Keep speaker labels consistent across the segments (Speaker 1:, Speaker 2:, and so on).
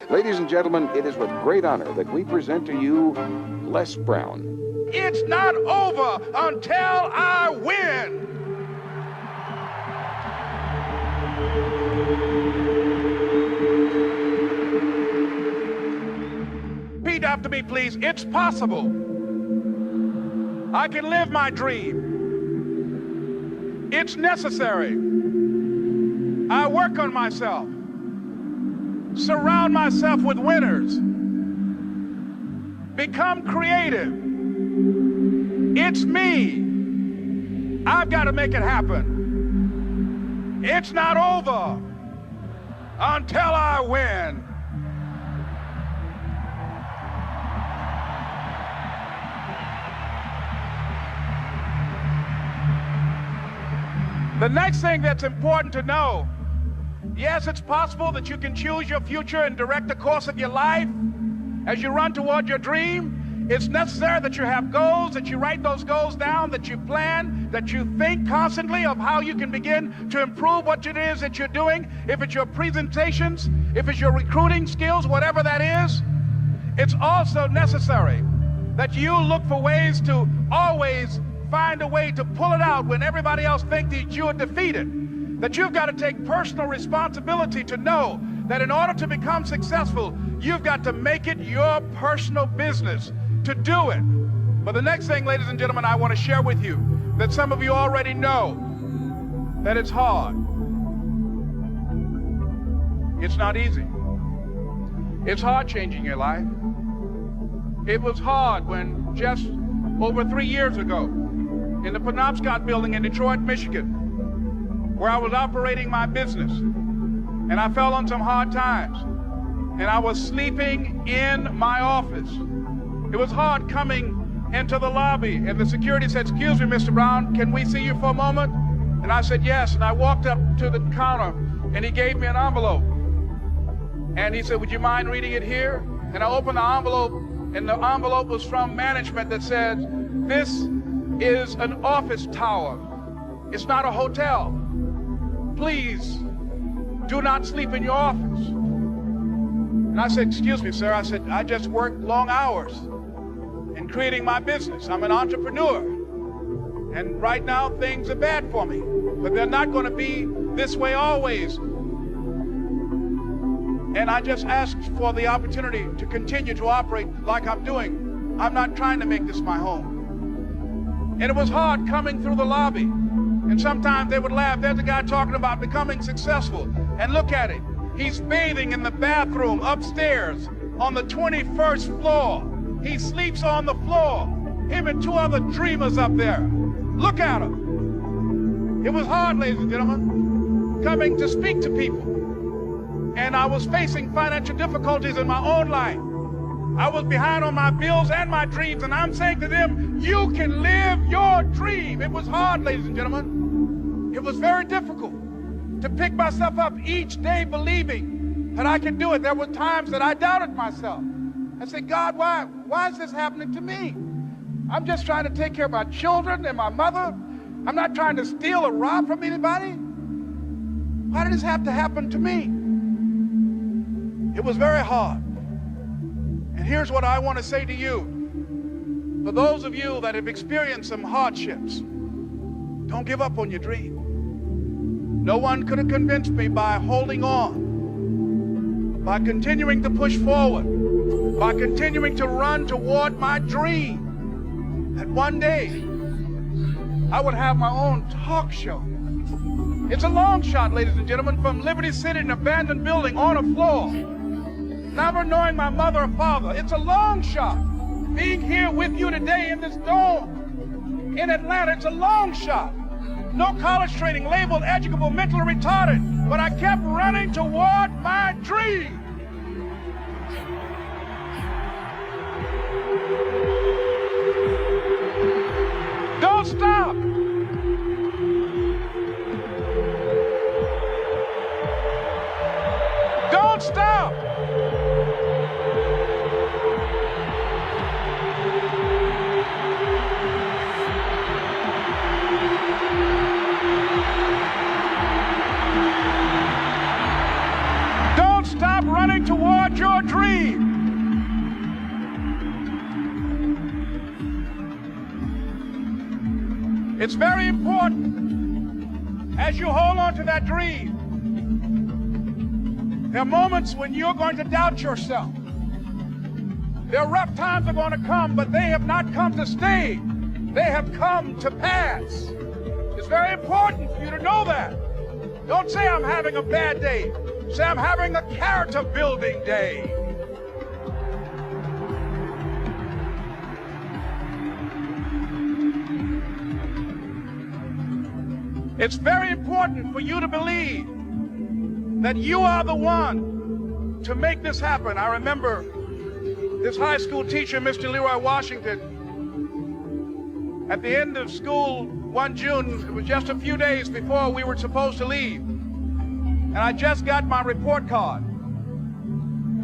Speaker 1: Ladies and gentlemen, it is with great honor that we present to you Les Brown.
Speaker 2: It's not over until I win. Repeat after me, please. It's possible. I can live my dream. It's necessary. I work on myself. Surround myself with winners. Become creative. It's me. I've got to make it happen. It's not over until I win. The next thing that's important to know, yes, it's possible that you can choose your future and direct the course of your life as you run toward your dream. It's necessary that you have goals, that you write those goals down, that you plan, that you think constantly of how you can begin to improve what it is that you're doing. If it's your presentations, if it's your recruiting skills, whatever that is, it's also necessary that you look for ways to always find a way to pull it out when everybody else thinks that you're defeated. That you've got to take personal responsibility to know that in order to become successful, you've got to make it your personal business to do it. But the next thing, ladies and gentlemen, I want to share with you that some of you already know that it's hard. It's not easy. It's hard changing your life. It was hard when just over 3 years ago, in the Penobscot building in Detroit, Michigan, where I was operating my business, and I fell on some hard times, and I was sleeping in my office. It was hard coming into the lobby, and the security said, "Excuse me, Mr. Brown, can we see you for a moment?" And I said, "Yes," and I walked up to the counter, and he gave me an envelope, and he said, "Would you mind reading it here?" And I opened the envelope, and the envelope was from management that said, "This is an office tower. It's not a hotel. Please do not sleep in your office." And I said, "Excuse me, sir." I said, "I just work long hours in creating my business. I'm an entrepreneur. And right now things are bad for me, but they're not going to be this way always. And I just asked for the opportunity to continue to operate like I'm doing. I'm not trying to make this my home." And it was hard coming through the lobby. And sometimes they would laugh. There's a guy talking about becoming successful. And look at it. He's bathing in the bathroom upstairs on the 21st floor. He sleeps on the floor. Him and 2 other dreamers up there. Look at him. It was hard, ladies and gentlemen, coming to speak to people. And I was facing financial difficulties in my own life. I was behind on my bills and my dreams, and I'm saying to them, you can live your dream. It was hard, ladies and gentlemen. It was very difficult to pick myself up each day believing that I could do it. There were times that I doubted myself. I said, "God, why is this happening to me? I'm just trying to take care of my children and my mother. I'm not trying to steal or rob from anybody. Why did this have to happen to me?" It was very hard. And here's what I want to say to you. For those of you that have experienced some hardships, don't give up on your dream. No one could have convinced me by holding on, by continuing to push forward, by continuing to run toward my dream, that one day I would have my own talk show. It's a long shot, ladies and gentlemen, from Liberty City, an abandoned building on a floor, never knowing my mother or father. It's a long shot. Being here with you today in this dome in Atlanta, it's a long shot. No college training, labeled educable, mentally retarded, but I kept running toward my dream. Don't stop. Don't stop. Don't stop running. It's very important as you hold on to that dream. There are moments when you're going to doubt yourself. There are rough times are going to come, but they have not come to stay. They have come to pass. It's very important for you to know that. Don't say I'm having a bad day. Say I'm having a character building day. It's very important for you to believe that you are the one to make this happen. I remember this high school teacher, Mr. Leroy Washington, at the end of school one June, it was just a few days before we were supposed to leave, and I just got my report card,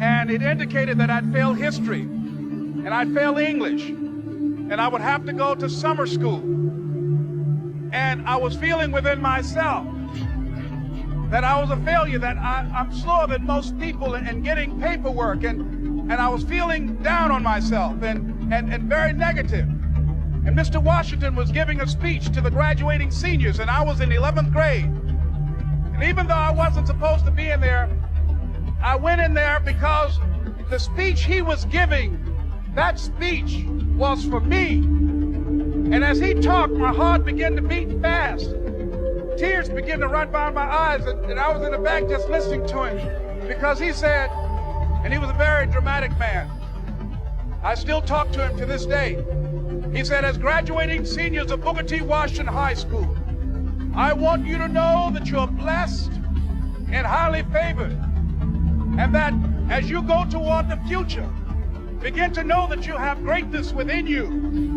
Speaker 2: and it indicated that I'd failed history, and I'd failed English, and I would have to go to summer school. And I was feeling within myself that I was a failure, that I'm slower than most people in getting paperwork, and I was feeling down on myself and very negative. And Mr. Washington was giving a speech to the graduating seniors, and I was in 11th grade. And even though I wasn't supposed to be in there, I went in there because the speech he was giving, that speech was for me. And as he talked, my heart began to beat fast. Tears began to run down my eyes, and I was in the back just listening to him, because he said, and he was a very dramatic man. I still talk to him to this day. He said, as graduating seniors of Booker T. Washington High School, I want you to know that you're blessed and highly favored, and that as you go toward the future, begin to know that you have greatness within you.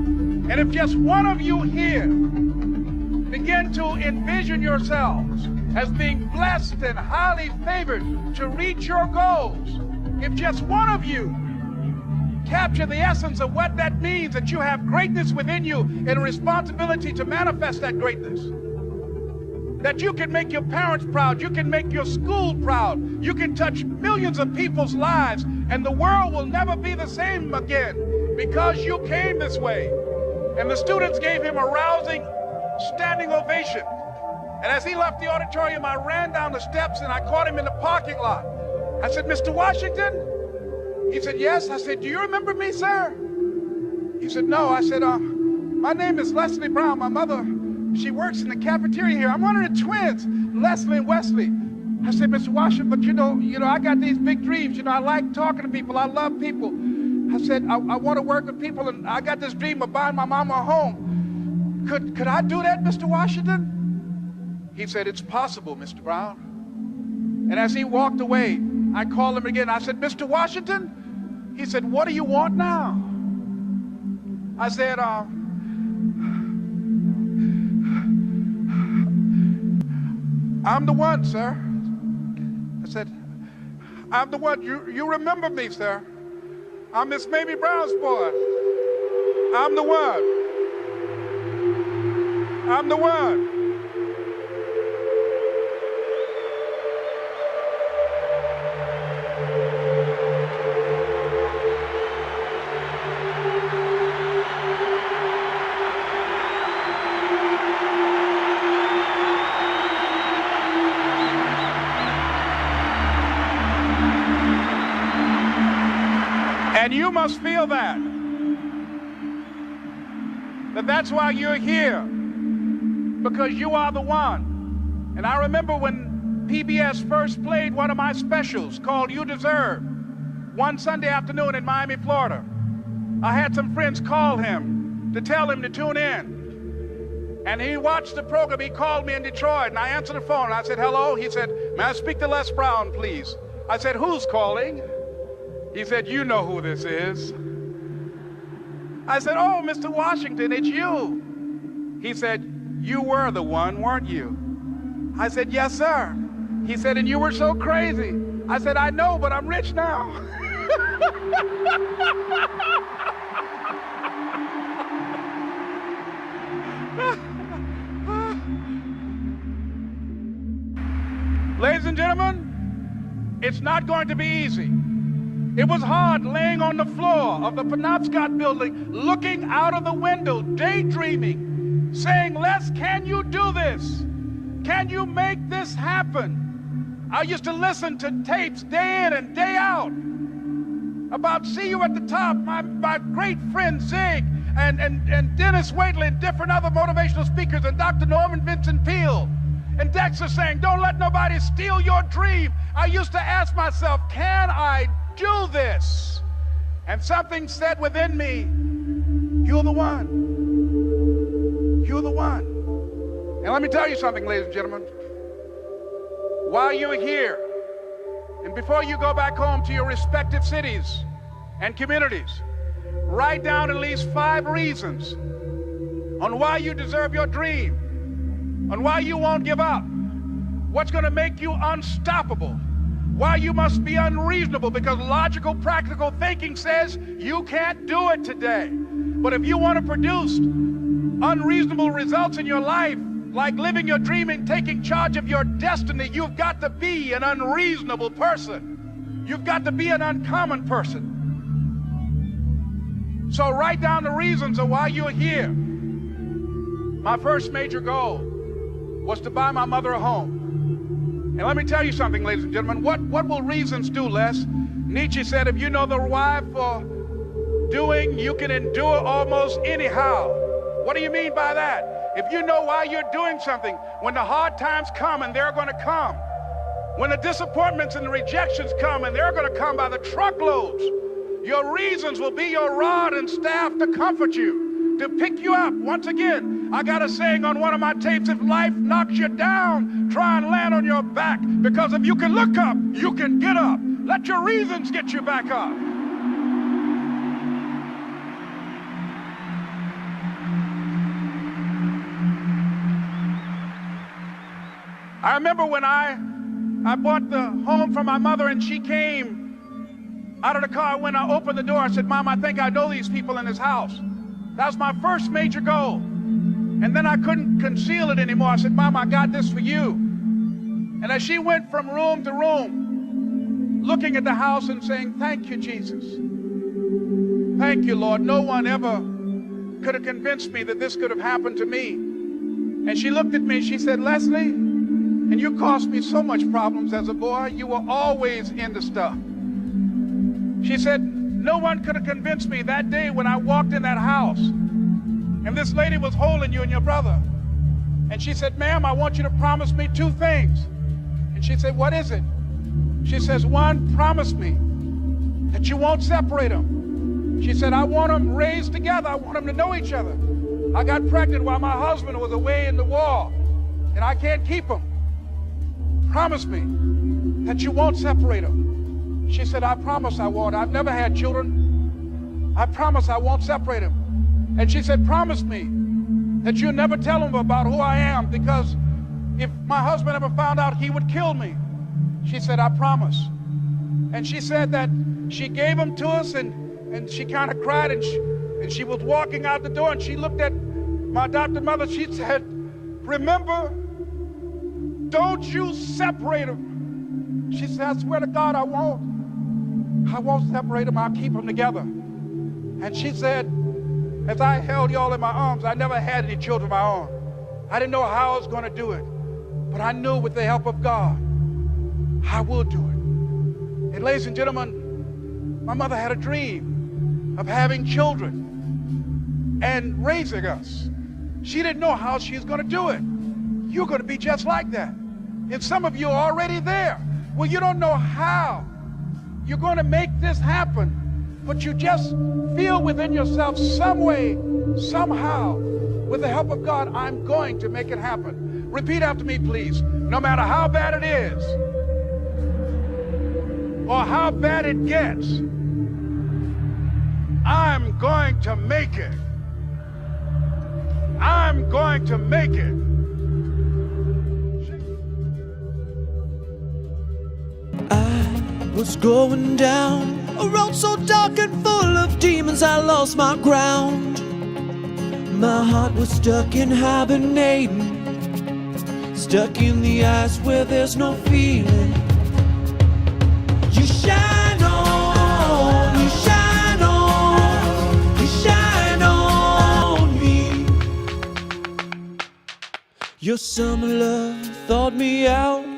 Speaker 2: And if just one of you here begin to envision yourselves as being blessed and highly favored to reach your goals, if just one of you capture the essence of what that means, that you have greatness within you and a responsibility to manifest that greatness, that you can make your parents proud, you can make your school proud, you can touch millions of people's lives, and the world will never be the same again because you came this way. And the students gave him a rousing standing ovation. And as he left the auditorium, I ran down the steps and I caught him in the parking lot. I said, Mr. Washington? He said, yes. I said, do you remember me, sir? He said, no. I said, my name is Leslie Brown. My mother, she works in the cafeteria here. I'm one of the twins, Leslie and Wesley. I said, Mr. Washington, but you know, I got these big dreams. I like talking to people. I love people. I said, I want to work with people, and I got this dream of buying my mama a home. Could I do that, Mr. Washington? He said, it's possible, Mr. Brown. And as he walked away, I called him again. I said, Mr. Washington? He said, what do you want now? I said, I'm the one, sir. I said, I'm the one. You remember me, sir. I'm Miss Mamie Brown's boy. I'm the one. I'm the one. And you must feel that's why you're here, because you are the one. And I remember when PBS first played one of my specials called You Deserve, one Sunday afternoon in Miami, Florida. I had some friends call him to tell him to tune in. And he watched the program. He called me in Detroit, and I answered the phone. I said, hello. He said, may I speak to Les Brown, please? I said, who's calling? He said, you know who this is. I said, oh, Mr. Washington, it's you. He said, you were the one, weren't you? I said, yes, sir. He said, and you were so crazy. I said, I know, but I'm rich now. Ladies and gentlemen, it's not going to be easy. It was hard laying on the floor of the Penobscot building, looking out of the window, daydreaming, saying, Les, can you do this? Can you make this happen? I used to listen to tapes day in and day out about See You at the Top, my great friend Zig and Dennis Waitley and different other motivational speakers and Dr. Norman Vincent Peale and Dexter saying, don't let nobody steal your dream. I used to ask myself, can I do this? And something said within me, you're the one. You're the one. And let me tell you something, ladies and gentlemen. While you're here, and before you go back home to your respective cities and communities, write down at least 5 reasons on why you deserve your dream, on why you won't give up, what's going to make you unstoppable, why you must be unreasonable, because logical, practical thinking says you can't do it today. But if you want to produce unreasonable results in your life, like living your dream and taking charge of your destiny, you've got to be an unreasonable person. You've got to be an uncommon person. So write down the reasons of why you're here. My first major goal was to buy my mother a home. And let me tell you something, ladies and gentlemen. What will reasons do, Les? Nietzsche said, if you know the why for doing, you can endure almost anyhow. What do you mean by that? If you know why you're doing something, when the hard times come, and they're going to come, when the disappointments and the rejections come, and they're going to come by the truckloads, your reasons will be your rod and staff to comfort you, to pick you up. Once again, I got a saying on one of my tapes, if life knocks you down, try and land on your back, because if you can look up, you can get up. Let your reasons get you back up. I remember when I bought the home for my mother and she came out of the car. When I opened the door, I said, Mom, I think I know these people in this house. That was my first major goal. And then I couldn't conceal it anymore. I said, Mom, I got this for you. And as she went from room to room, looking at the house and saying, thank you, Jesus. Thank you, Lord. No one ever could have convinced me that this could have happened to me. And she looked at me, she said, Leslie, and you caused me so much problems as a boy. You were always into stuff. She said, no one could have convinced me that day when I walked in that house and this lady was holding you and your brother. And she said, ma'am, I want you to promise me 2 things. And she said, what is it? She says, 1, promise me that you won't separate them. She said, I want them raised together. I want them to know each other. I got pregnant while my husband was away in the war, and I can't keep them. Promise me that you won't separate them. She said, I promise I won't. I've never had children. I promise I won't separate them. And she said, promise me that you'll never tell them about who I am, because if my husband ever found out, he would kill me. She said, I promise. And she said that she gave them to us, and she kind of cried, and she was walking out the door, and she looked at my adopted mother. She said, remember, don't you separate them. She said, I swear to God, I won't separate them. I'll keep them together. And she said, as I held y'all in my arms, I never had any children of my own. I didn't know how I was going to do it, but I knew with the help of God, I will do it. And ladies and gentlemen, my mother had a dream of having children and raising us. She didn't know how she was going to do it. You're going to be just like that. And some of you are already there. Well, you don't know how you're going to make this happen, but you just feel within yourself some way, somehow, with the help of God, I'm going to make it happen. Repeat after me, please. No matter how bad it is, or how bad it gets, I'm going to make it. I'm going to make it.
Speaker 3: I was going down a road so dark and full of demons, I lost my ground. My heart was stuck in hibernating, stuck in the ice where there's no feeling. You shine on, you shine on, you shine on me. Your summer love thawed me out.